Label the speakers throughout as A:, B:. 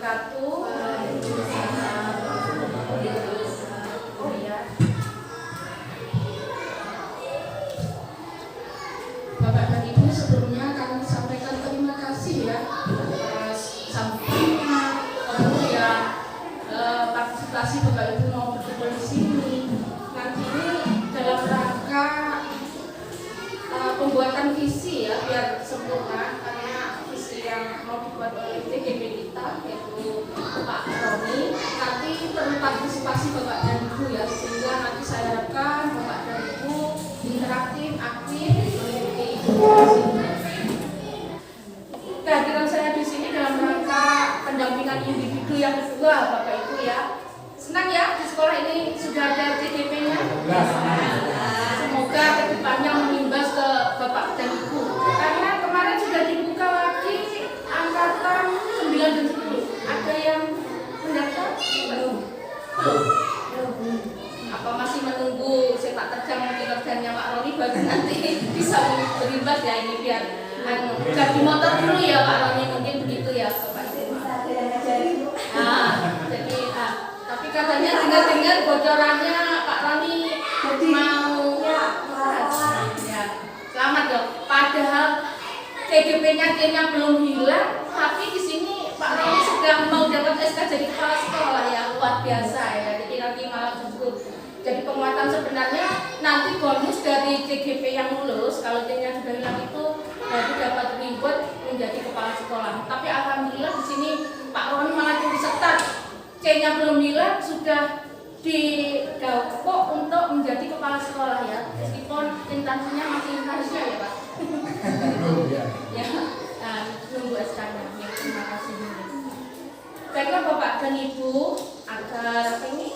A: wabarakatuh. Oh iya. Bapak dan Ibu, sebelumnya kami sampaikan terima kasih ya atas sambutannya, kemudian partisipasi Bapak Ibu mau berkumpul di sini. Nanti ini dalam rangka pembuatan visi ya, biar sempurna, karena visi yang mau dibuat oleh TGP kita yaitu Pak Roni nanti perlu partisipasi Bapak dan Ibu ya, sehingga nanti saya harapkan Bapak dan Ibu interaktif, aktif, memiliki kehadiran saya di sini dalam rangka pendampingan individu yang kedua Bapak Ibu ya. Senang ya di sekolah ini sudah ada TGP-nya. Semoga kedepannya mengimbas ke Bapak dan Ibu. Karena kemarin sudah dibuka lagi angkatan 9 dan 10. Ada yang mendaftar? Belum. Apa masih menunggu sepak terjang kinerjanya Pak Roni baru nanti bisa berimbas ya, ini biar ganti motor dulu ya Pak Roni, mungkin begitu ya Bapak Ibu. Jadi tapi katanya dengar-dengar bocorannya Pak Roni mau ya, selamat dong. Padahal TGP-nya belum hilang, tapi di sini Pak Roni sudah mau dapat SK jadi kepala sekolah ya, luar biasa ya. Jadi nanti malah justru jadi penguatan sebenarnya nanti bonus dari TGP yang lulus kalau C-nya sudah hilang itu berarti dapat reward menjadi kepala sekolah. Tapi alhamdulillah di sini Pak Roni malah jadi start. C-nya belum hilang sudah didapuk untuk menjadi kepala sekolah ya, meskipun instansinya masih instansinya ya Pak. Ya, nunggu SK-nya. Ya, terima kasih. Baiklah Bapak dan Ibu, agar ini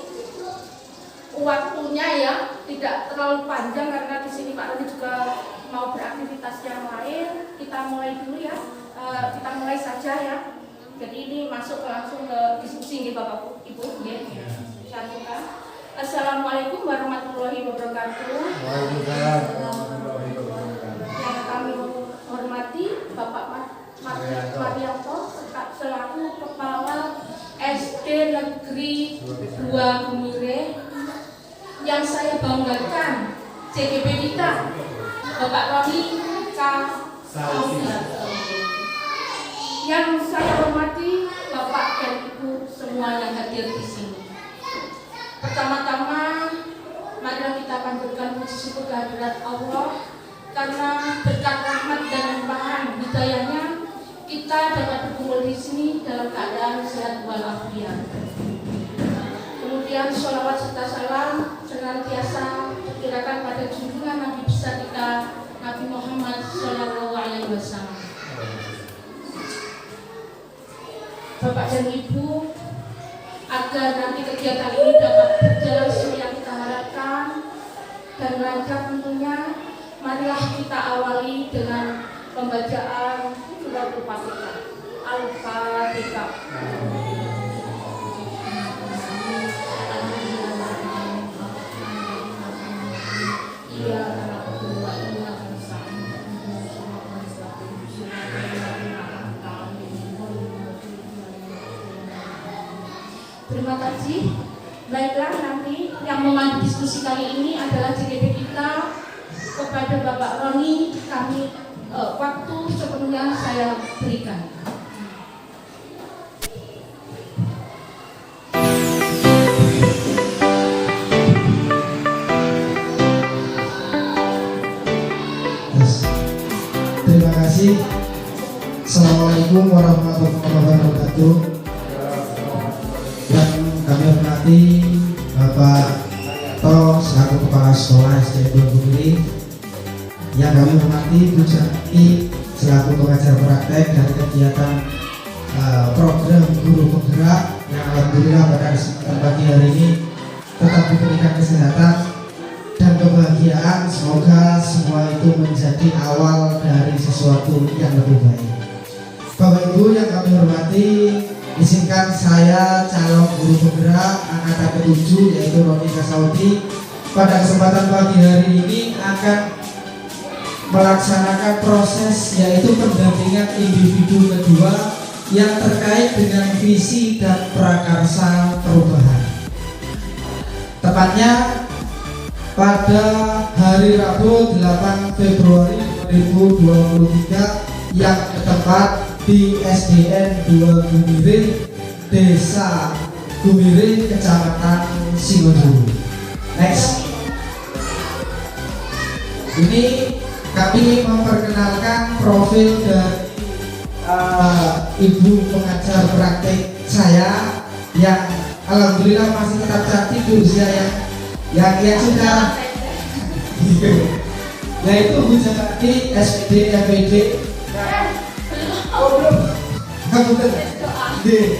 A: waktunya ya tidak terlalu panjang karena di sini Pak Roni juga mau beraktivitas yang lain. Kita mulai dulu ya, kita mulai saja ya. Jadi ini masuk langsung ke diskusi nih Bapak Ibu ya. Satukan. Assalamualaikum warahmatullahi wabarakatuh. Yang kami hormati Bapak Mardianto selaku Kepala SD Negeri 2 Gumire. Yang saya banggakan CGP kita Bapak Roni K. Yang saya hormati Bapak dan Ibu semua yang hadir di sini. Pertama-tama, marilah kita panjatkan puji syukur kehadirat Allah karena berkat rahmat dan limpahan hidayahnya kita dapat berkumpul di sini dalam keadaan sehat walafiat. Kemudian sholawat serta salam senantiasa terkirakan pada junjungan Nabi besar kita Nabi Muhammad SAW. Bapak dan Ibu, agar nanti kegiatan ini dapat berjalan sesuai yang kita harapkan dan lancar tentunya, marilah kita awali dengan pembacaan suratul Fatihah. Al-Fatihah. Terima kasih. Baiklah, nanti yang memandu diskusi kali ini adalah CGP kita. Kepada Bapak Roni kami waktu sepenuhnya saya berikan.
B: Terima kasih. Assalamualaikum warahmatullahi wabarakatuh. Yang kami hormati Bapak Toh selaku Kepala Sekolah SD 2 Gumire. Yang kami hormati Bu Jati selaku pengajar praktek dari kegiatan program guru penggerak yang alhamdulillah pada kesempatan pagi hari ini tetap diberikan kesehatan dan kebahagiaan. Semoga semua itu menjadi awal dari sesuatu yang lebih baik. Bapak Ibu yang kami hormati, izinkan saya calon guru penggerak angkatan ke-7 yaitu Roni Kasaudi pada kesempatan pagi hari ini akan melaksanakan proses yaitu pendampingan individu kedua yang terkait dengan visi dan prakarsa perubahan. Tepatnya pada hari Rabu 8 Februari 2023 yang bertempat di SDN 2 Gumire, Desa Gumire, Kecamatan Singojuru. Next. Ini kami memperkenalkan profil dari ibu pengajar praktik saya yang alhamdulillah masih tetap cantik di usia yang sudah yaitu Bu Jati SPD MPD.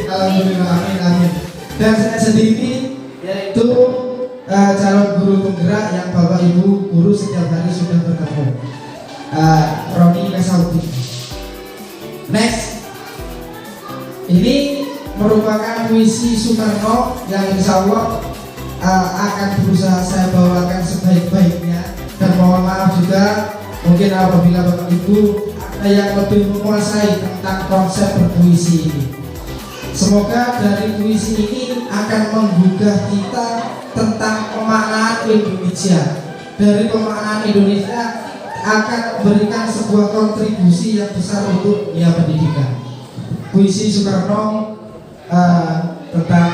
B: Alhamdulillah, amin. Dan saya sendiri yaitu calon guru penggerak yang Bapak Ibu guru setiap hari sudah bertemu, Roni Kasauti. Next, ini merupakan puisi Soekarno yang insya Allah akan berusaha saya bawakan sebaik-baiknya, dan mohon maaf juga mungkin apabila Bapak Ibu ada yang lebih menguasai tentang konsep berpuisi ini. Semoga dari puisi ini akan menggugah kita tentang pemaknaan Indonesia. Dari pemaknaan Indonesia akan memberikan sebuah kontribusi yang besar untuk dunia pendidikan. Puisi Soekarno tentang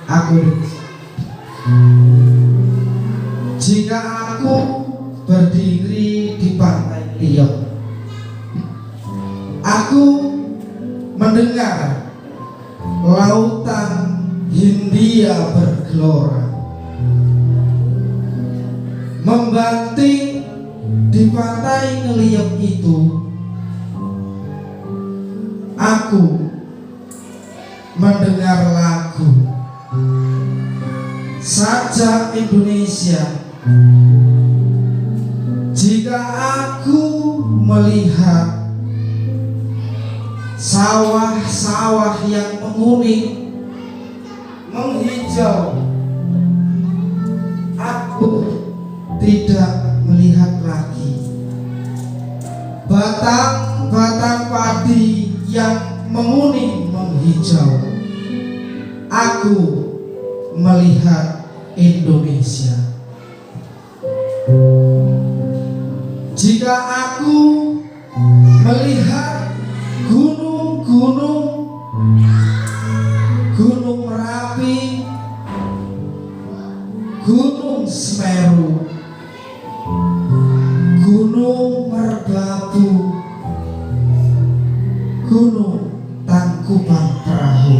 B: aku. Jika aku berdiri di pantai Riau, aku mendengar lautan Hindia bergelora, membanting di pantai ngeliat itu. Aku mendengar lagu Sajak Indonesia. Jika aku melihat sawah-sawah yang menguning, menghijau, aku tidak melihat lagi batang-batang padi yang menguning menghijau. Aku melihat Indonesia. Jika aku melihat gunung-gunung, Gunung Merapi, Gunung Semeru, Gunung Merbabu, Gunung Tangkuban Perahu,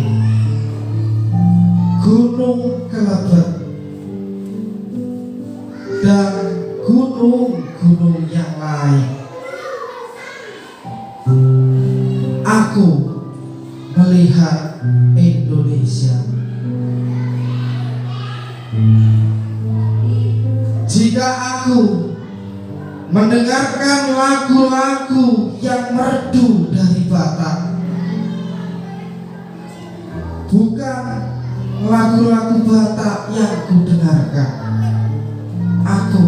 B: Gunung Kelebet, dan gunung-gunung yang lain, aku melihat Indonesia. Jika aku mendengarkan lagu-lagu yang merdu dari Batak, bukan lagu-lagu Batak yang kudengarkan, aku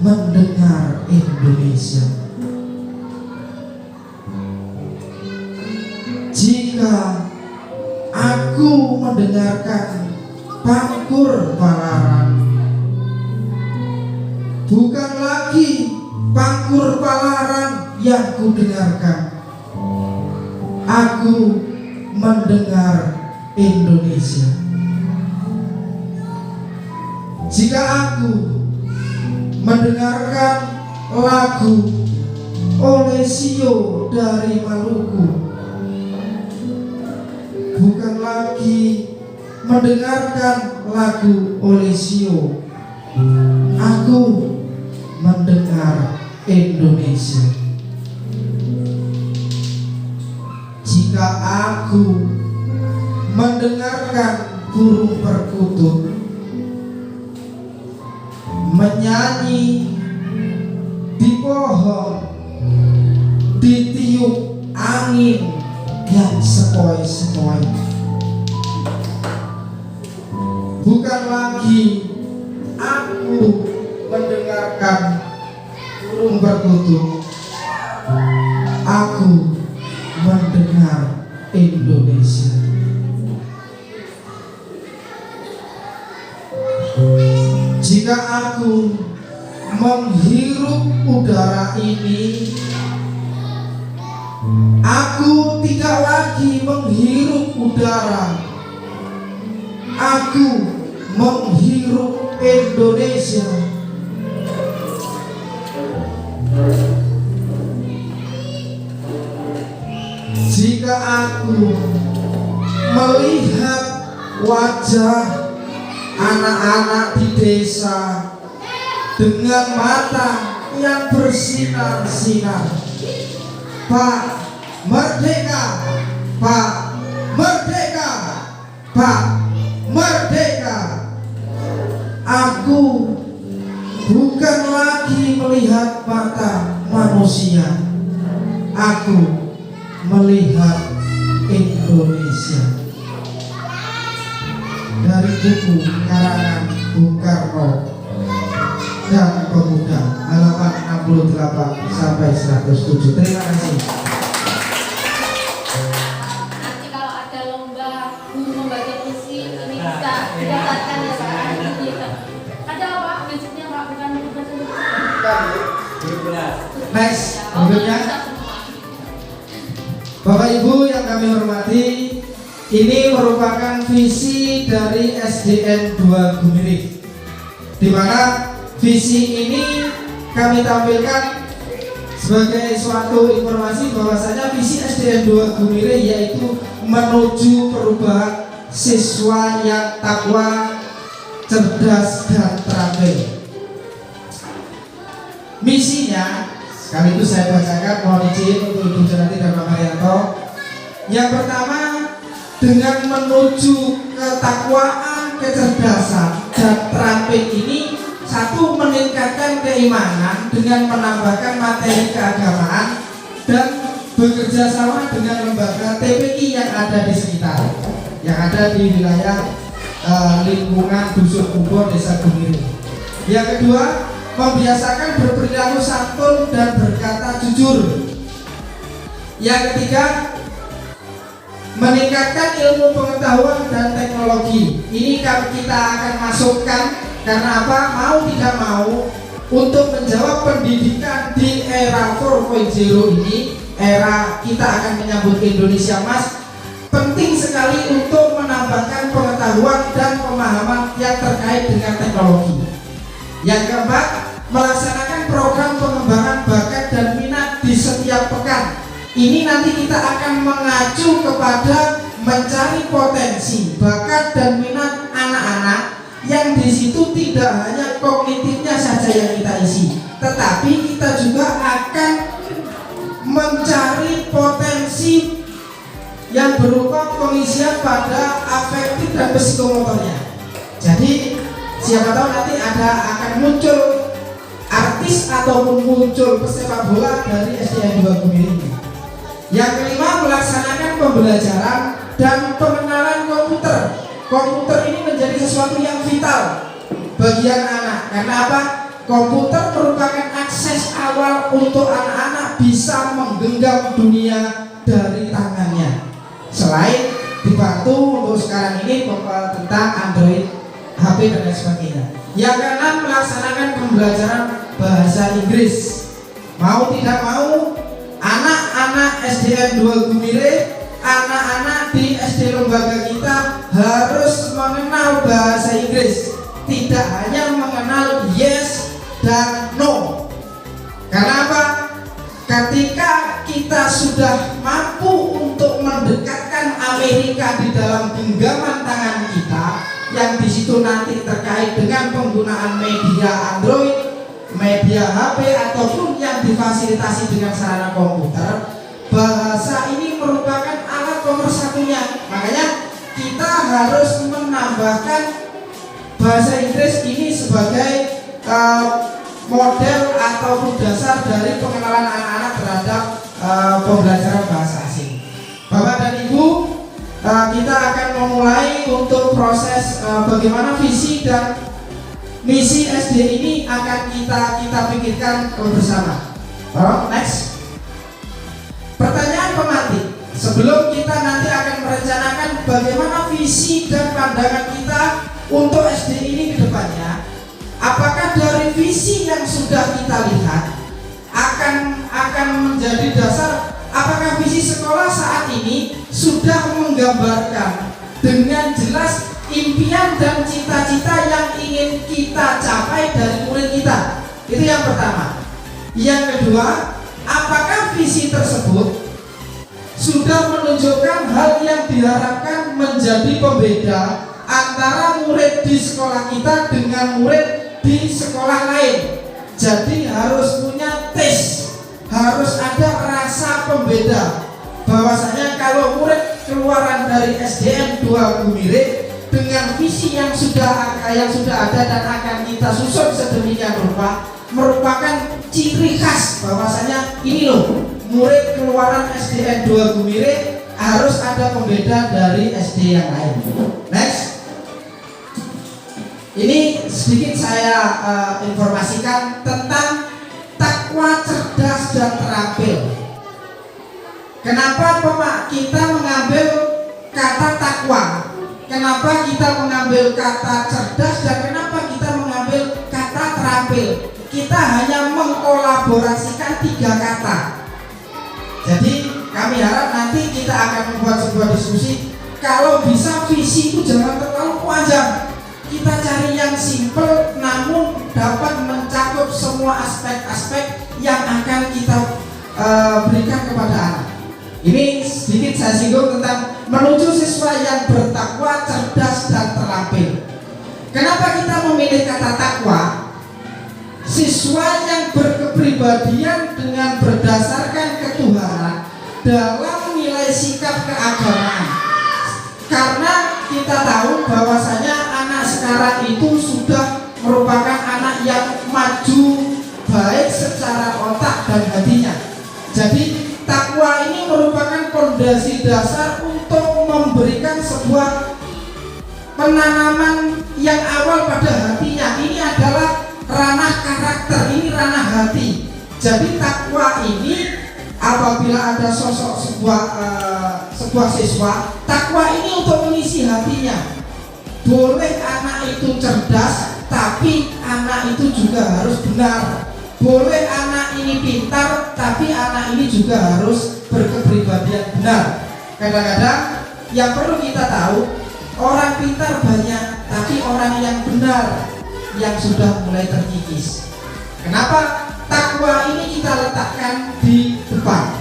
B: mendengar Indonesia. Jika aku mendengarkan Pangkur Palaran, bukan lagi Pangkur Palaran yang kudengarkan, aku mendengar Indonesia. Jika aku mendengarkan lagu Olesio dari Maluku, bukan lagi mendengarkan lagu Olesio, aku mendengar Indonesia. Jika aku mendengarkan burung perkutut menyanyi di pohon, ditiup angin yang sepoi-sepoi, bukan lagi aku mendengarkan burung perkutut, aku mendengar Indonesia. Jika aku menghirup udara ini, aku tidak lagi menghirup udara, aku menghirup Indonesia. Jika aku melihat wajah anak-anak di desa dengan mata yang bersinar-sinar, Pak, merdeka, Pak, merdeka, Pak, merdeka. Aku bukan lagi melihat mata manusia, aku melihat Indonesia. Dari buku karangan Bung Karno dan Pemuda, halaman 68 sampai 107. Terima kasih.
A: Nanti kalau ada lomba membaca puisi ini bisa didaftarkan ya Pak. Ada Pak, basicnya Pak, bukan baca.
B: Next, berikutnya. Bapak Ibu yang kami hormati, ini merupakan visi dari SDN 2 Gumiring, di mana visi ini kami tampilkan sebagai suatu informasi bahwasanya visi SDN 2 Gumiring yaitu menuju perubahan siswa yang takwa, cerdas, dan terampil. Misinya sekaligus saya bacakan, mohon izin untuk Ibu Janati dan Pak Marianto. Yang pertama, dengan menuju ketakwaan, kecerdasan, dan terampil ini, satu, meningkatkan keimanan dengan menambahkan materi keagamaan dan bekerja sama dengan lembaga TPI yang ada di sekitar, yang ada di wilayah lingkungan Dusun Kubur, Desa Gumiring. Yang kedua, membiasakan berperilaku santun dan berkata jujur. Yang ketiga, meningkatkan ilmu pengetahuan dan teknologi. Ini kita akan masukkan karena apa? Mau tidak mau, untuk menjawab pendidikan di era 4.0 ini, era kita akan menyambut Indonesia Emas, penting sekali untuk menambahkan pengetahuan dan pemahaman yang terkait dengan teknologi. Yang keempat, melaksanakan program pengembangan bakat dan minat di setiap pekan. Ini nanti kita akan mengacu kepada mencari potensi, bakat dan minat anak-anak yang di situ tidak hanya kognitifnya saja yang kita isi, tetapi kita juga akan mencari potensi yang berupa pengisian pada afektif dan psikomotornya. Jadi siapa tahu nanti akan muncul artis ataupun muncul pesepak bola dari SDN 2 Gumiring. Yang kelima, melaksanakan pembelajaran dan pengenalan komputer. Komputer ini menjadi sesuatu yang vital bagi anak-anak. Karena apa? Komputer merupakan akses awal untuk anak-anak bisa menggenggam dunia dari tangannya. Selain dibantu untuk sekarang ini tentang Android, HP dan lain sebagainya. Yang keenam, melaksanakan pembelajaran bahasa Inggris. Mau tidak mau, anak-anak SDN 2 Gumiring, anak-anak di SD lembaga kita harus mengenal bahasa Inggris. Tidak hanya mengenal yes dan no. Karena apa? Ketika kita sudah mampu untuk mendekatkan Amerika di dalam genggaman tangan kita, yang di situ nanti terkait dengan penggunaan media Android, media HP ataupun yang difasilitasi dengan sarana komputer, bahasa ini merupakan alat pemersatunya. Makanya kita harus menambahkan bahasa Inggris ini sebagai model ataupun dasar dari pengenalan anak-anak terhadap pembelajaran bahasa asing. Bapak dan Ibu, kita akan memulai untuk proses bagaimana visi dan misi SD ini akan kita pikirkan bersama. Next. Pertanyaan pemantik. sebelum kita nanti akan merencanakan bagaimana visi dan pandangan kita untuk SD ini ke depannya, apakah dari visi yang sudah kita lihat akan menjadi dasar, apakah visi sekolah saat ini sudah menggambarkan dengan jelas impian dan cita-cita yang ingin kita capai dari murid kita. Itu yang pertama. Yang kedua, apakah visi tersebut sudah menunjukkan hal yang diharapkan menjadi pembeda antara murid di sekolah kita dengan murid di sekolah lain. Jadi harus punya tes, harus ada rasa pembeda. Bahwasanya kalau murid keluaran dari SDN 2 Gumire dengan visi yang sudah ada dan akan kita susun sedemikian rupa, merupakan ciri khas bahwasanya ini loh, murid keluaran SDN 2 Gumire harus ada pembeda dari SD yang lain. Next. Ini sedikit saya informasikan tentang takwa, cerdas dan terampil. Kenapa kita mengambil kata takwa? Kenapa kita mengambil kata cerdas dan kenapa kita mengambil kata terampil? Kita hanya mengkolaborasikan 3 kata. Jadi kami harap nanti kita akan membuat sebuah diskusi. Kalau bisa visi itu jangan terlalu panjang. Kita cari yang simple namun dapat mencakup semua aspek-aspek yang akan kita berikan kepada anak. Ini sedikit saya singgung tentang menuju siswa yang bertakwa, cerdas dan terampil. Kenapa kita memilih kata takwa? Siswa yang berkepribadian dengan berdasarkan ketuhanan dalam nilai sikap keagamaan. Karena kita tahu bahwasanya anak sekarang itu sudah merupakan anak yang maju baik secara otak dan hatinya. Jadi takwa ini merupakan fondasi dasar untuk memberikan sebuah penanaman yang awal pada hatinya. Ini adalah ranah karakter, ini ranah hati. Jadi takwa ini apabila ada sosok sebuah siswa, takwa ini untuk mengisi hatinya. Boleh anak itu cerdas, tapi anak itu juga harus benar. Boleh anak ini pintar, tapi anak ini juga harus berkepribadian benar. Kadang-kadang yang perlu kita tahu, orang pintar banyak, tapi orang yang benar yang sudah mulai terkikis. Kenapa? Takwa ini kita letakkan di depan.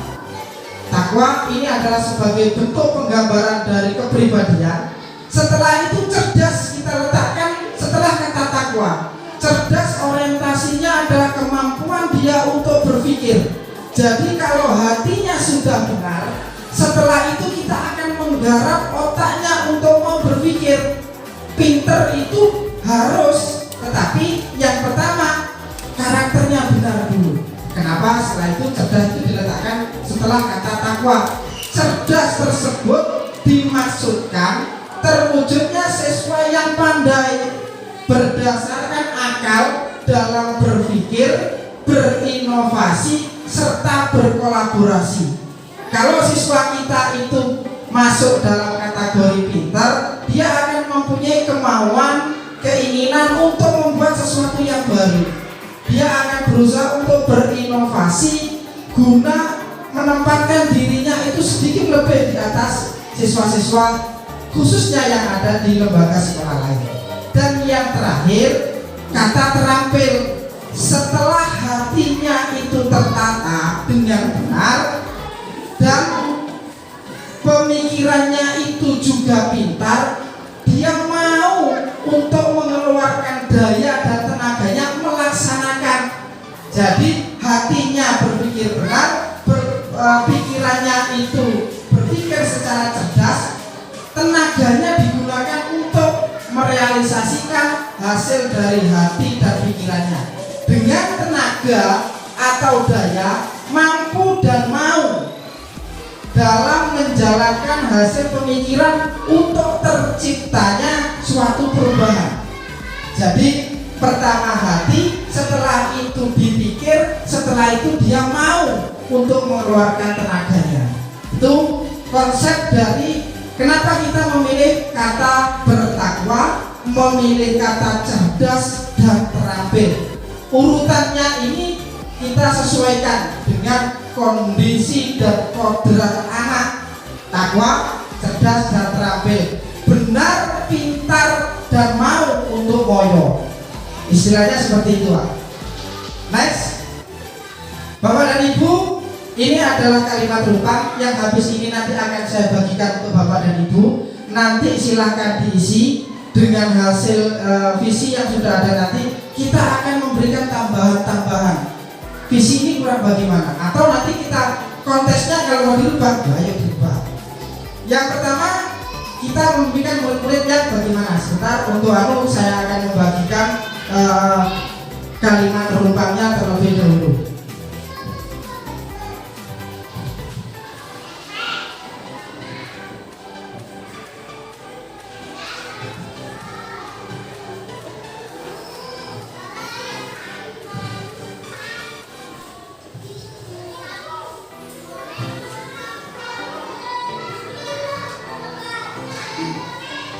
B: Takwa ini adalah sebagai bentuk penggambaran dari kepribadian. Setelah itu cerdas kita letakkan setelah kata takwa. Cerdas orientasinya adalah kemampuan dia untuk berpikir. Jadi kalau hatinya sudah benar, setelah itu kita akan menggarap otaknya untuk mau berpikir. Pinter itu harus, tetapi yang pertama karakternya benar dulu. Kenapa? Setelah itu cerdas itu diletakkan setelah kata takwa. Cerdas tersebut dimaksudkan terwujudnya siswa yang pandai, berdasarkan akal dalam berpikir, berinovasi, serta berkolaborasi. Kalau siswa kita itu masuk dalam kategori pintar, dia akan mempunyai kemauan, keinginan untuk membuat sesuatu yang baru. Dia akan berusaha untuk berinovasi guna menempatkan dirinya itu sedikit lebih di atas siswa-siswa khususnya yang ada di lembaga sekolah lain. Dan yang terakhir, kata terampil. Setelah hatinya itu tertata dengan benar dan pemikirannya itu juga pintar, dia mau untuk mengeluarkan daya dan tenaganya melaksanakan. Jadi hatinya berpikir benar, pikirannya itu berpikir secara cerdas, tenaganya digunakan untuk merealisasikan hasil dari hati dan pikirannya. Dengan tenaga atau daya, mampu dan mau dalam menjalankan hasil pemikiran untuk terciptanya suatu perubahan. Jadi pertama hati, setelah itu dipikir, setelah itu dia mau untuk mengeluarkan tenaganya. Itu konsep dari kenapa kita memilih kata bertakwa, memilih kata cerdas dan terampil. Urutannya ini kita sesuaikan dengan kondisi dan kodrat anak. Takwa, cerdas dan terampil, benar, pintar dan mau untuk moyo. Istilahnya seperti itu, Pak. Next, Bapak dan Ibu, ini adalah kalimat rumpang yang habis ini nanti akan saya bagikan untuk Bapak dan Ibu. Nanti silahkan diisi dengan hasil visi yang sudah ada. Nanti kita akan memberikan tambahan-tambahan. Visi ini kurang bagaimana? Atau nanti kita kontesnya kalau mau dirubah, ayo dirubah. Yang pertama, kita memberikan murid-murid yang bagaimana. Sebentar, untuk saya akan membagikan kalimat rumpangnya terlebih dahulu.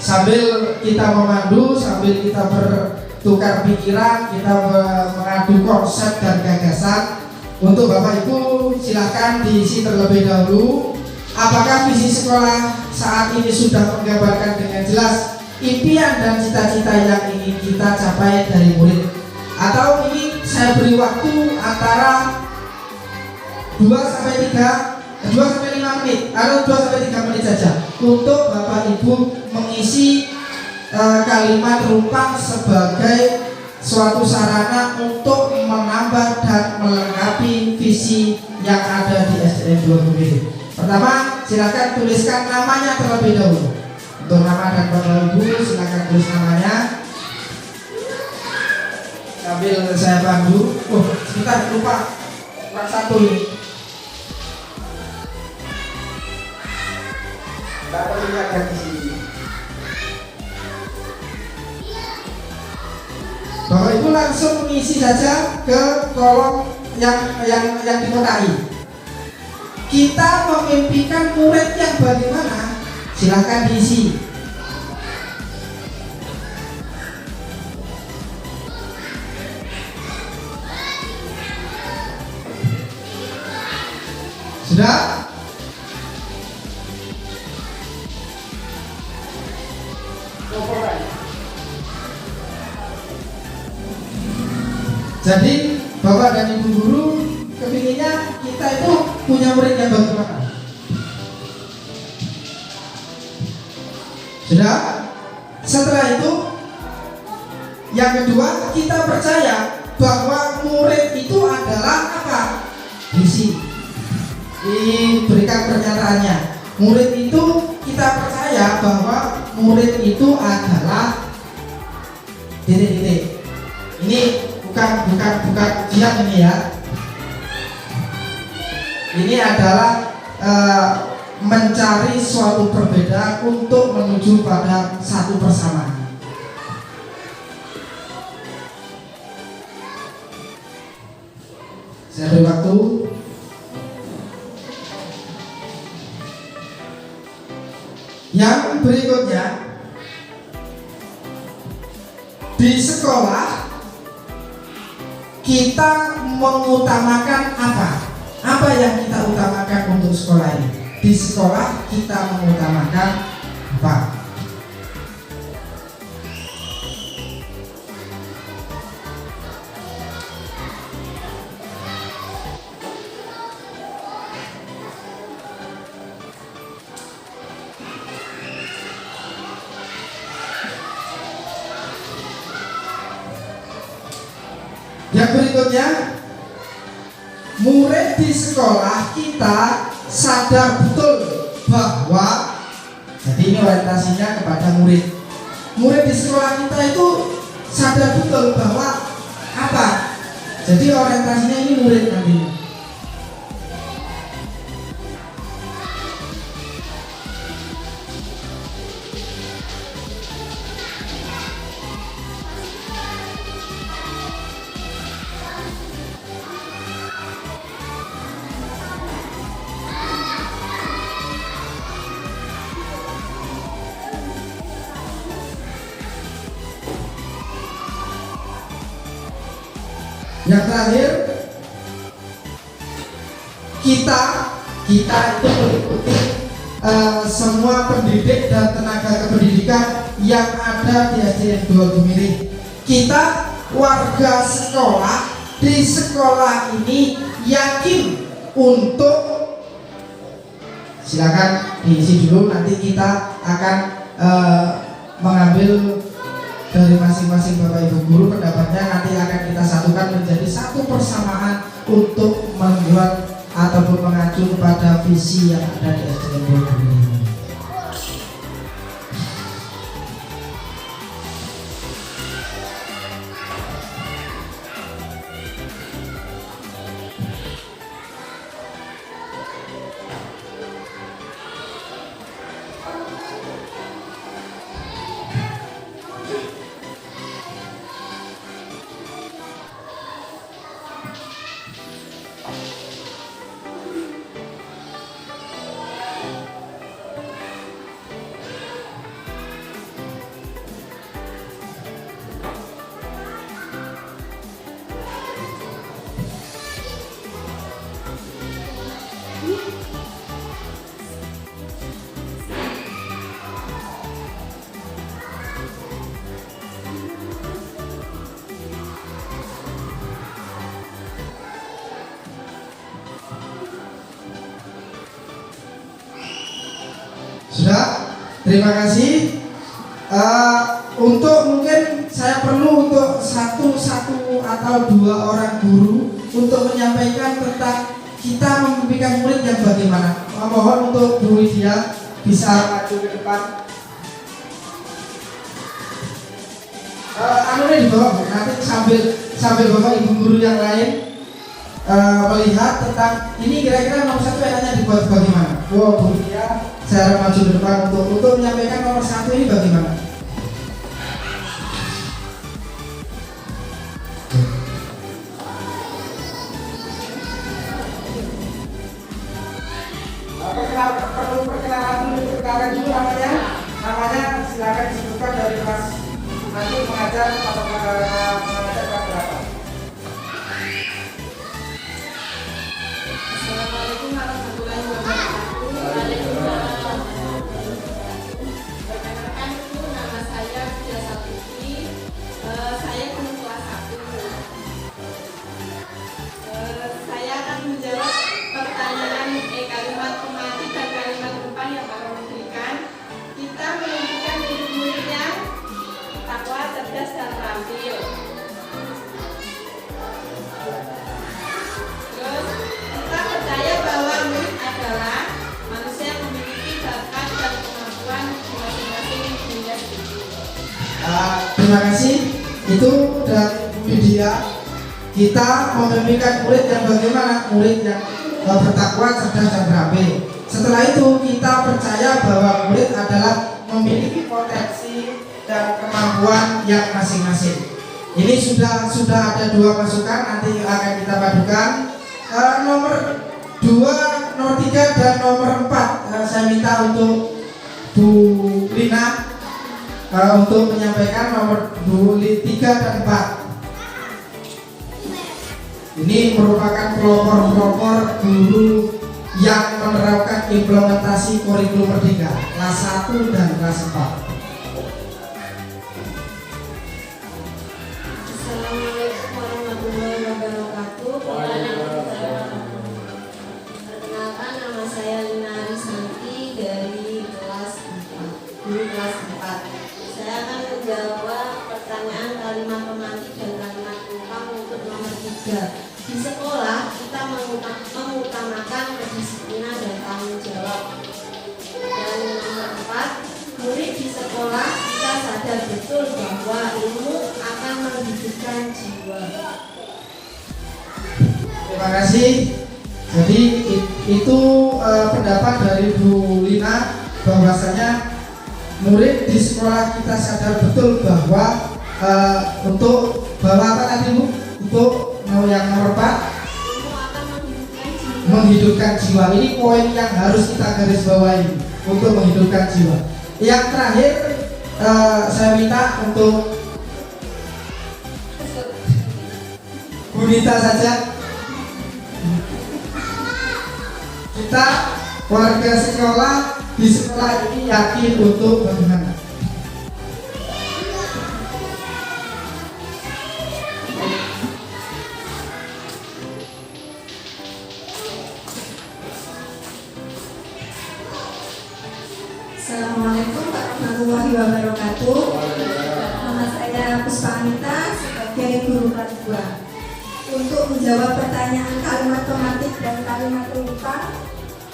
B: Sambil kita memandu, sambil kita bertukar pikiran, kita mengadu konsep dan gagasan. Untuk Bapak Ibu silahkan diisi terlebih dahulu. Apakah visi sekolah saat ini sudah menggambarkan dengan jelas impian dan cita-cita yang ingin kita capai dari murid? Atau ini saya beri waktu antara 2 sampai 5 menit atau 2 sampai 3 menit saja untuk Bapak Ibu mengisi kalimat rumpang sebagai suatu sarana untuk menambah dan melengkapi visi yang ada di SDN 2 Bukiri. Pertama, silakan tuliskan namanya terlebih dahulu. Untuk nama dan Bapak Ibu silakan tulis namanya. Sambil saya bantu. Sebentar, lupa kurang satu ini. Bapak Ibu akan di sini. Bapak Ibu langsung mengisi saja ke kolom yang dikotai. Kita memimpikan murid yang bagaimana? Silahkan diisi. Sudah? Jadi Bapak dan Ibu guru kepinginnya kita itu punya murid yang bagaimana? Sudah? Setelah itu yang kedua, kita percaya bahwa murid itu adalah apa? Visi. Diberikan pernyataannya. Murid itu kita percaya bahwa murid itu adalah titik-titik. Ini bukan ujian ini ya. Ini adalah mencari suatu perbedaan untuk menuju pada satu persamaan. Saya beri waktu. Yang berikutnya, di sekolah kita mengutamakan apa? Apa yang kita utamakan untuk sekolah ini? Di sekolah kita mengutamakan apa? Yang berikutnya, murid di sekolah kita sadar betul bahwa, jadi ini orientasinya kepada murid. Murid di sekolah kita itu sadar betul bahwa apa? Jadi orientasinya ini murid nantinya. Yang terakhir, kita itu meliputi semua pendidik dan tenaga kependidikan yang ada di SDN 2 Gemiri. Kita warga sekolah di sekolah ini yakin untuk, silakan diisi dulu, nanti kita akan mengambil dari masing-masing Bapak Ibu guru pendapatnya, nanti akan kita satukan menjadi satu persamaan untuk membuat ataupun mengacu kepada visi yang ada di SDN 2 Gemiri. Sudah, terima kasih. Untuk mungkin saya perlu untuk satu atau dua orang guru untuk menyampaikan tentang kita membimbing murid yang bagaimana. Mohon untuk Bu Widya bisa maju ke depan. Anunya di bawah, nanti sambil Bapak Ibu guru yang lain melihat tentang ini kira-kira nomor 1 enaknya dibuat bagaimana. Bu Widya, saya maju ke depan untuk menyampaikan nomor 1 ini bagaimana. Perlu perkenalan dulu, namanya silakan disebutkan dari kelas nanti mengajar atau mengajar kelas berapa.
A: Assalamualaikum warahmatullahi wabarakatuh. Waalaikumsalam. Perkenalkan, itu nama saya Widya Saputri. Saya guru kelas 1. Saya akan menjawab pertanyaan kalimat pemati dan kalimat depan yang Bapak memberikan. Kita menunjukkan murid-murid yang takwa, cerdas, dan terampil. Terus kita percaya bahwa murid adalah manusia yang memiliki bakat dan kemampuan masing-masing punya sendiri.
B: Terima kasih. Itu dari Bu Widya. Kita membimbingkan murid yang bagaimana? Murid yang bertakwa, cerdas, dan terampil. Setelah itu kita percaya bahwa murid adalah memiliki potensi dan kemampuan yang masing-masing. Ini sudah ada 2 masukan, nanti akan kita padukan. Nomor 2, nomor 3, dan nomor 4 saya minta untuk Bu Lina untuk menyampaikan nomor 3 dan 4. Ini merupakan pelopor-pelopor guru yang menerapkan implementasi kurikulum Merdeka kelas 1 dan kelas 4.
C: Assalamualaikum warahmatullahi wabarakatuh. Perkenalkan, nama saya Lina Arisanti dari kelas 4, guru kelas 4. Saya akan menjawab pertanyaan kalimat pemantik dan kalimat tumpang untuk nomor 3. Di sekolah kita mengutamakan kedisiplinan dan tanggung jawab. Dan nomor 4, murid di sekolah kita sadar betul bahwa ilmu akan menghidupkan jiwa.
B: Terima kasih. Jadi itu pendapat dari Bu Lina, bahwasanya murid di sekolah kita sadar betul bahwa untuk bahwa apa tadi Bu? Untuk yang nomor 4,
C: Ilmu akan menghidupkan jiwa.
B: menghidupkan jiwa. Ini poin yang harus kita garis bawahi, untuk menghidupkan jiwa. Yang terakhir saya minta untuk Bunita saja. Kita warga sekolah di sekolah ini yakin untuk bagaimana?
D: Assalamualaikum warahmatullahi wabarakatuh. Nama saya Puspa Anita sebagai guru kelas 2. Untuk menjawab pertanyaan kalimat tematik dan kalimat rupa,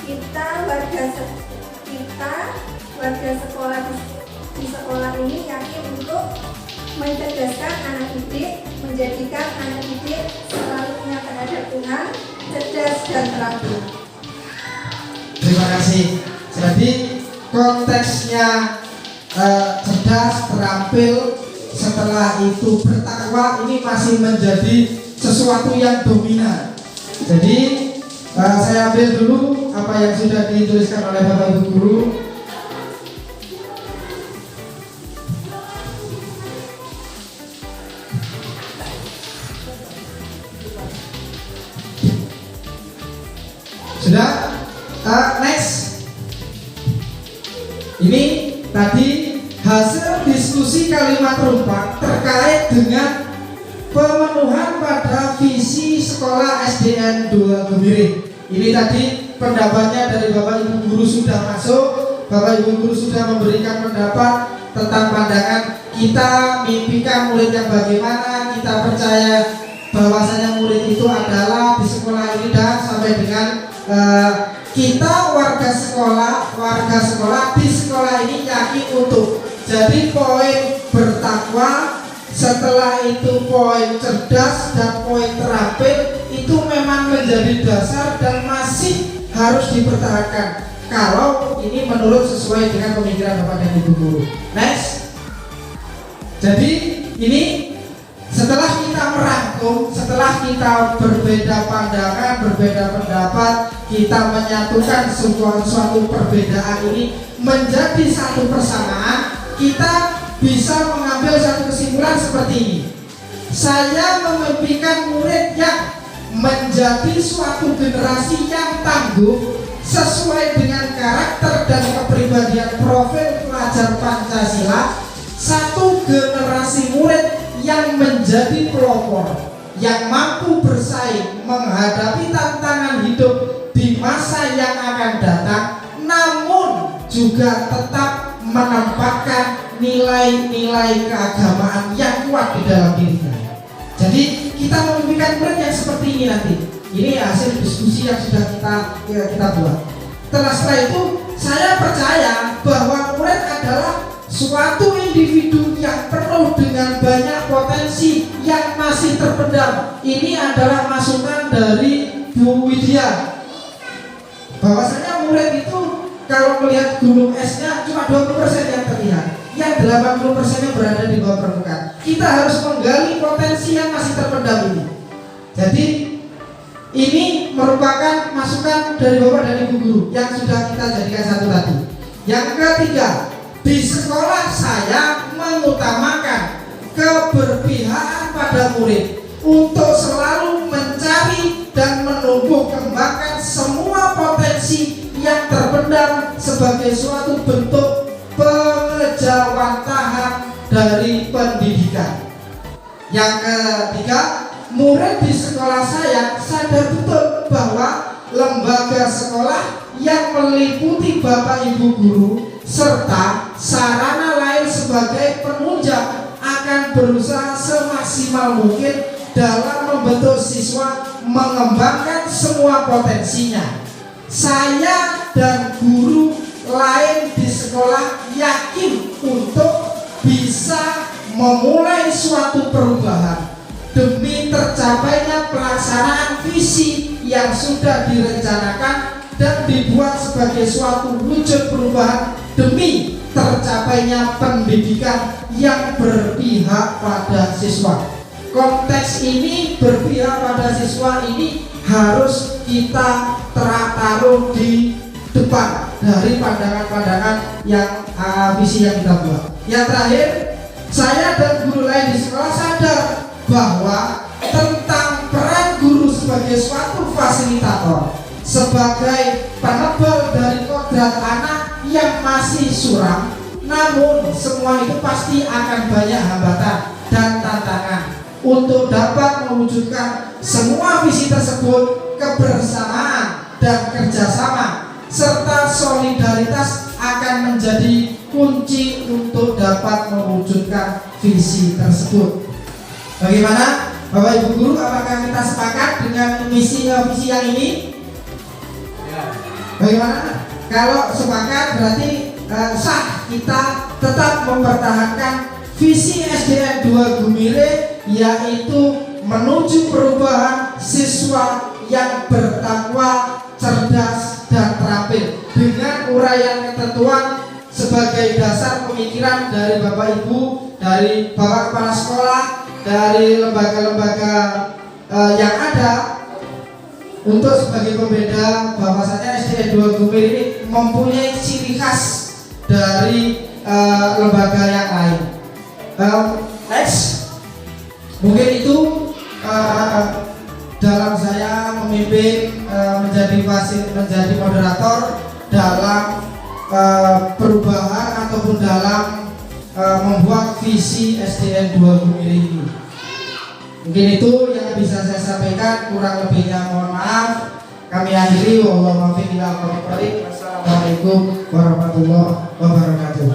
D: kita warga sekolah di sekolah ini yakin untuk mencerdaskan anak didik, menjadikan anak didik selalu ingat terhadap Tuhan, cerdas dan terampil.
B: Terima kasih. Jadi konteksnya cerdas, terampil, setelah itu bertakwa, ini masih menjadi sesuatu yang dominan. Jadi saya ambil dulu apa yang sudah dituliskan oleh Bapak Ibu Guru. Sudah? Next. Ini tadi hasil diskusi kalimat rupa terkait dengan pemenuhan pada visi sekolah SDN 2 Gemiri. Ini tadi pendapatnya dari Bapak Ibu Guru sudah masuk. Bapak Ibu Guru sudah memberikan pendapat tentang pandangan kita mimpikan murid yang bagaimana, kita percaya bahwasanya murid itu adalah di sekolah ini, dan sampai dengan kita warga sekolah di sekolah ini yakin untuk. Jadi poin bertakwa, setelah itu poin cerdas dan poin terampil itu memang menjadi dasar dan masih harus dipertahankan kalau ini menurut sesuai dengan pemikiran Bapak dan Ibu Guru. Next. Jadi ini setelah kita merangkum, setelah kita berbeda pandangan, berbeda pendapat, kita menyatukan suatu perbedaan ini menjadi satu persamaan, kita bisa mengambil satu kesimpulan seperti ini. Saya memimpikan murid yang menjadi suatu generasi yang tangguh sesuai dengan karakter dan kepribadian profil pelajar Pancasila, satu generasi murid yang menjadi pelopor, yang mampu bersaing menghadapi tantangan hidup di masa yang akan datang, namun juga tetap menempatkan nilai-nilai keagamaan yang kuat di dalam dirinya. Jadi kita memimpikan murid yang seperti ini nanti. Ini hasil diskusi yang sudah kita buat. Setelah itu saya percaya bahwa murid adalah suatu individu yang penuh dengan banyak potensi yang masih terpendam. Ini adalah masukan dari Bu Widya, bahwasanya murid itu kalau melihat gunung esnya cuma 20% yang terlihat, yang 80% yang berada di bawah permukaan. Kita harus menggali potensi yang masih terpendam ini. Jadi ini merupakan masukan dari Bapak dan Ibu Guru yang sudah kita jadikan satu tadi. Yang ketiga, di sekolah saya mengutamakan keberpihakan pada murid untuk selalu mencari dan menumbuh kembangkan semua potensi yang terpendam sebagai suatu bentuk pengejawantahan dari pendidikan. Yang ketiga, murid di sekolah saya sadar betul bahwa lembaga sekolah yang meliputi Bapak Ibu Guru serta sarana lain sebagai penunjang akan berusaha semaksimal mungkin dalam membentuk siswa mengembangkan semua potensinya. Saya dan guru lain di sekolah yakin untuk bisa memulai suatu perubahan demi tercapainya pelaksanaan visi yang sudah direncanakan dan dibuat sebagai suatu wujud perubahan demi tercapainya pendidikan yang berpihak pada siswa. Konteks ini berpihak pada siswa ini harus kita taruh di depan dari pandangan-pandangan yang visi yang kita buat. Yang terakhir, saya dan guru lain di sekolah sadar bahwa tentang peran guru sebagai suatu fasilitator, sebagai penebal dari kodrat anak yang masih suram. Namun semua itu pasti akan banyak hambatan dan tantangan untuk dapat mewujudkan semua visi tersebut. Kebersamaan dan kerjasama serta solidaritas akan menjadi kunci untuk dapat mewujudkan visi tersebut. Bagaimana Bapak Ibu Guru, apakah kita sepakat dengan visi yang ini? Bagaimana? Kalau sepakat berarti sah kita tetap mempertahankan visi SDN 2 Gumire, yaitu menuju perubahan siswa yang bertakwa, cerdas, dan terampil dengan uraian ketentuan sebagai dasar pemikiran dari Bapak Ibu, dari Bapak Kepala Sekolah, dari lembaga-lembaga yang ada, untuk sebagai pembeda bahwasanya SDN 2 Gumire ini mempunyai ciri khas dari lembaga yang lain. Next, mungkin itu dalam saya memimpin menjadi moderator dalam perubahan ataupun dalam membuat visi SDN 2 Gumire ini. Mungkin itu yang bisa saya sampaikan, kurang lebihnya mohon maaf. Kami akhiri, wallahu muwaffiq ila aqwamit thoriq. Wassalamualaikum warahmatullahi wabarakatuh.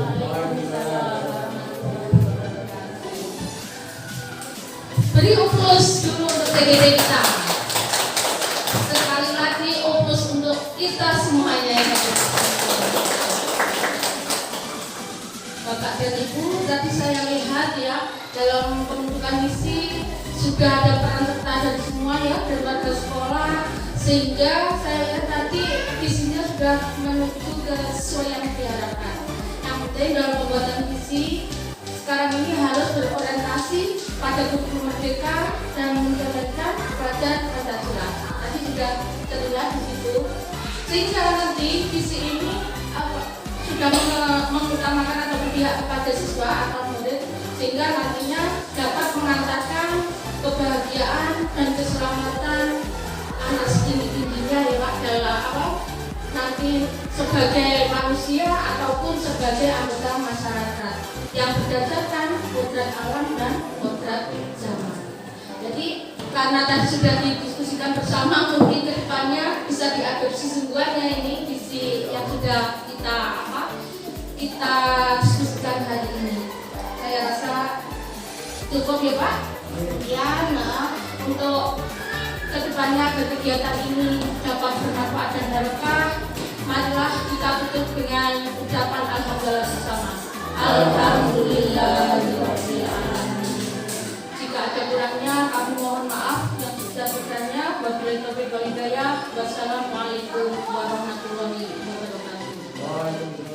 A: Beri opus dulu untuk TGD kita. Sekali lagi opus untuk kita semuanya yang ada. Bapak dan Ibu, tadi saya lihat ya dalam pembentukan misi sudah ada peran serta dari semua ya, dari warga sekolah, sehingga saya lihat tadi visinya sudah menuju ke sesuai yang diharapkan. Yang penting dalam pembuatan visi sekarang ini harus berorientasi pada guru merdeka dan menjalankan pada Pancasila. Tadi sudah terlihat di situ. Sehingga nanti visi ini sudah mengutamakan atau berpihak kepada siswa atau murid, sehingga nantinya dapat mengantarkan kebahagiaan dan keselamatan anak setinggi-tingginya ya Pak, dalam nanti sebagai manusia ataupun sebagai anggota masyarakat yang berdasarkan kodrat alam dan kodrat zaman. Jadi karena tadi sudah didiskusikan bersama, mungkin kedepannya bisa diadopsi semuanya ini visi yang sudah kita diskusikan hari ini. Saya rasa cukup ya Pak. Ya, untuk kedepannya kegiatan ini dapat bermanfaat dan barokah, marilah kita tutup dengan ucapan alhamdulillah bersama. Alhamdulillahirabbil alamin. Jika ada kurangnya kami mohon maaf, yang sudah bertanya wabillahi taufiq wal hidayah. Wassalamualaikum warahmatullahi wabarakatuh.